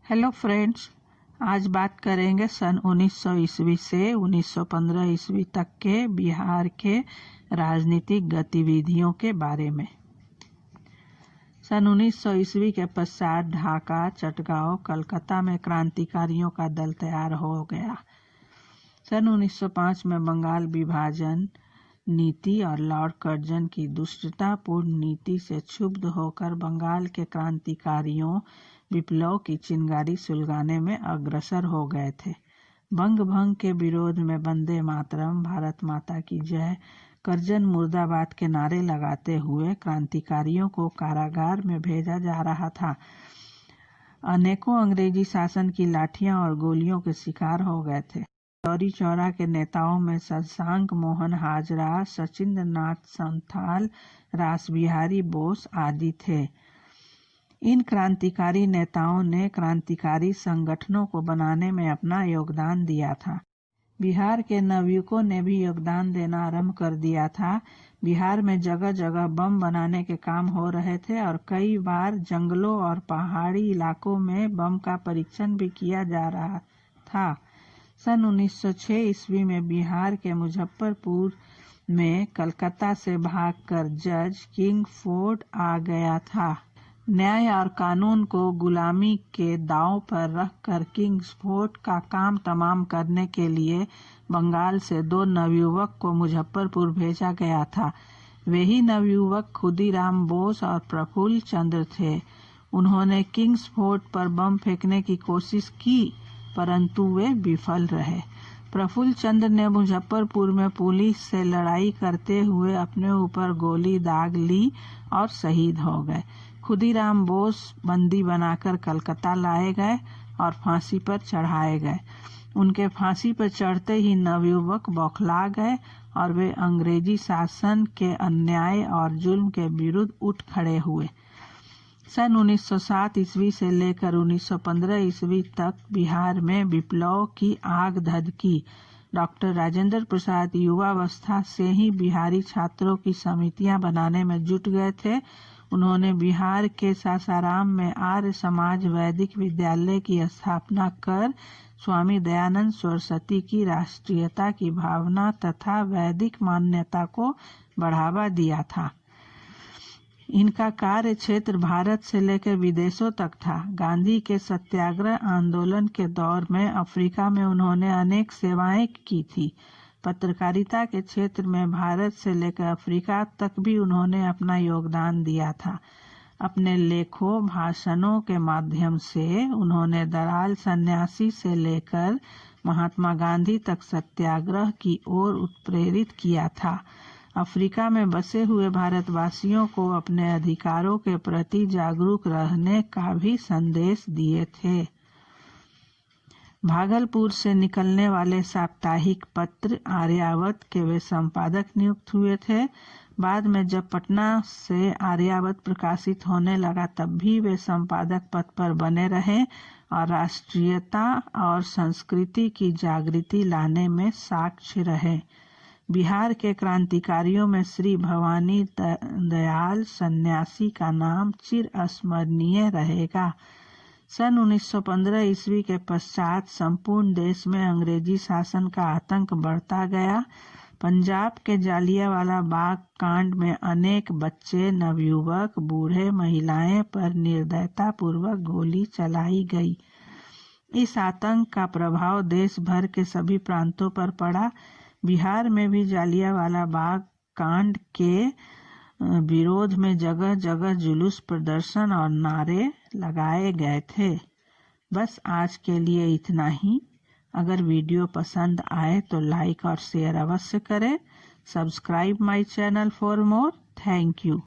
Hello friends, आज बात करेंगे सन 1900 ईस्वी से 1915 ईस्वी तक के बिहार के राजनीतिक गतिविधियों के बारे में। सन 1900 ईस्वी के पश्चात ढाका, चटगांव, कलकत्ता में क्रांतिकारियों का दल तैयार हो गया। सन 1905 में बंगाल विभाजन नीति और लॉर्ड कर्जन की दुष्टतापूर्ण नीति से क्षुब्ध होकर बंगाल के क्रांतिकारियों विप्लव की चिंगारी सुलगाने में अग्रसर हो गए थे। बंग भंग के विरोध में वंदे मातरम, भारत माता की जय, कर्जन मुर्दाबाद के नारे लगाते हुए क्रांतिकारियों को कारागार में भेजा जा रहा था। अनेकों अंग्रेजी शासन की लाठियां और गोलियों के शिकार हो गए थे। चौरी चौरा के नेताओं में शशांक मोहन हाजरा, सचिंद्र नाथ संथाल, रासबिहारी बोस आदि थे। इन क्रांतिकारी नेताओं ने क्रांतिकारी संगठनों को बनाने में अपना योगदान दिया था। बिहार के नवयुवकों ने भी योगदान देना आरंभ कर दिया था। बिहार में जगह जगह बम बनाने के काम हो रहे थे और कई बार जंगलों और पहाड़ी इलाकों में बम का परीक्षण भी किया जा रहा था। सन 1906 ईस्वी में बिहार के मुजफ्फरपुर में कलकत्ता से भागकर जज किंगफोर्ड आ गया था। न्याय और कानून को गुलामी के दांव पर रखकर किंग्सफोर्ड का काम तमाम करने के लिए बंगाल से 2 नवयुवक को मुजफ्फरपुर भेजा गया था। वे ही नवयुवक खुदीराम बोस और प्रफुल्ल चंद्र थे। उन्होंने किंग्सफोर्ड पर बम फेंकने की कोशिश की, परंतु वे विफल रहे। प्रफुल्ल चंद्र ने मुजफ्फरपुर में पुलिस से लड़ाई करते हुए अपने ऊपर गोली दाग ली और शहीद हो गए। खुदीराम बोस बंदी बनाकर कलकत्ता लाए गए और फांसी पर चढ़ाए गए। उनके फांसी पर चढ़ते ही नवयुवक बौखला गए और वे अंग्रेजी शासन के अन्याय और जुल्म के विरुद्ध उठ खड़े हुए। सन 1907 ईस्वी से लेकर 1915 ईस्वी तक बिहार में विप्लव की आग धधकी। डॉक्टर राजेंद्र प्रसाद युवावस्था से ही बिहारी छात्रों की समितियां बनाने में जुट गए थे। उन्होंने बिहार के सासाराम में आर्य समाज वैदिक विद्यालय की स्थापना कर स्वामी दयानंद सरस्वती की राष्ट्रीयता की भावना तथा वैदिक मान्यता को बढ़ावा दिया था। इनका कार्य क्षेत्र भारत से लेकर विदेशों तक था। गांधी के सत्याग्रह आंदोलन के दौर में अफ्रीका में उन्होंने अनेक सेवाएं की थी। पत्रकारिता के क्षेत्र में भारत से लेकर अफ्रीका तक भी उन्होंने अपना योगदान दिया था। अपने लेखों, भाषणों के माध्यम से उन्होंने दलाल सन्यासी से लेकर महात्मा गांधी तक सत्याग्रह की ओर उत्प्रेरित किया था। अफ्रीका में बसे हुए भारतवासियों को अपने अधिकारों के प्रति जागरूक रहने का भी संदेश दिए थे। भागलपुर से निकलने वाले साप्ताहिक पत्र आर्यावत के वे संपादक नियुक्त हुए थे। बाद में जब पटना से आर्यावत प्रकाशित होने लगा तब भी वे संपादक पद पर बने रहे और राष्ट्रीयता और संस्कृति की जागृति लाने में साक्ष्य रहे। बिहार के क्रांतिकारियों में श्री भवानी दयाल सन्यासी का नाम चिर स्मरणीय रहेगा। सन 1915 ईस्वी के पश्चात संपूर्ण देश में अंग्रेजी शासन का आतंक बढ़ता गया। पंजाब के जालियांवाला बाग कांड में अनेक बच्चे, नवयुवक, बूढ़े, महिलाएं पर निर्दयता पूर्वक गोली चलाई गई। इस आतंक का प्रभाव देश भर के सभी प्रांतों पर पड़ा। बिहार में भी जालियांवाला बाग कांड के विरोध में जगह जगह जुलूस, प्रदर्शन और नारे लगाए गए थे। बस आज के लिए इतना ही। अगर वीडियो पसंद आए तो लाइक और शेयर अवश्य करें। Subscribe my channel for more. Thank you.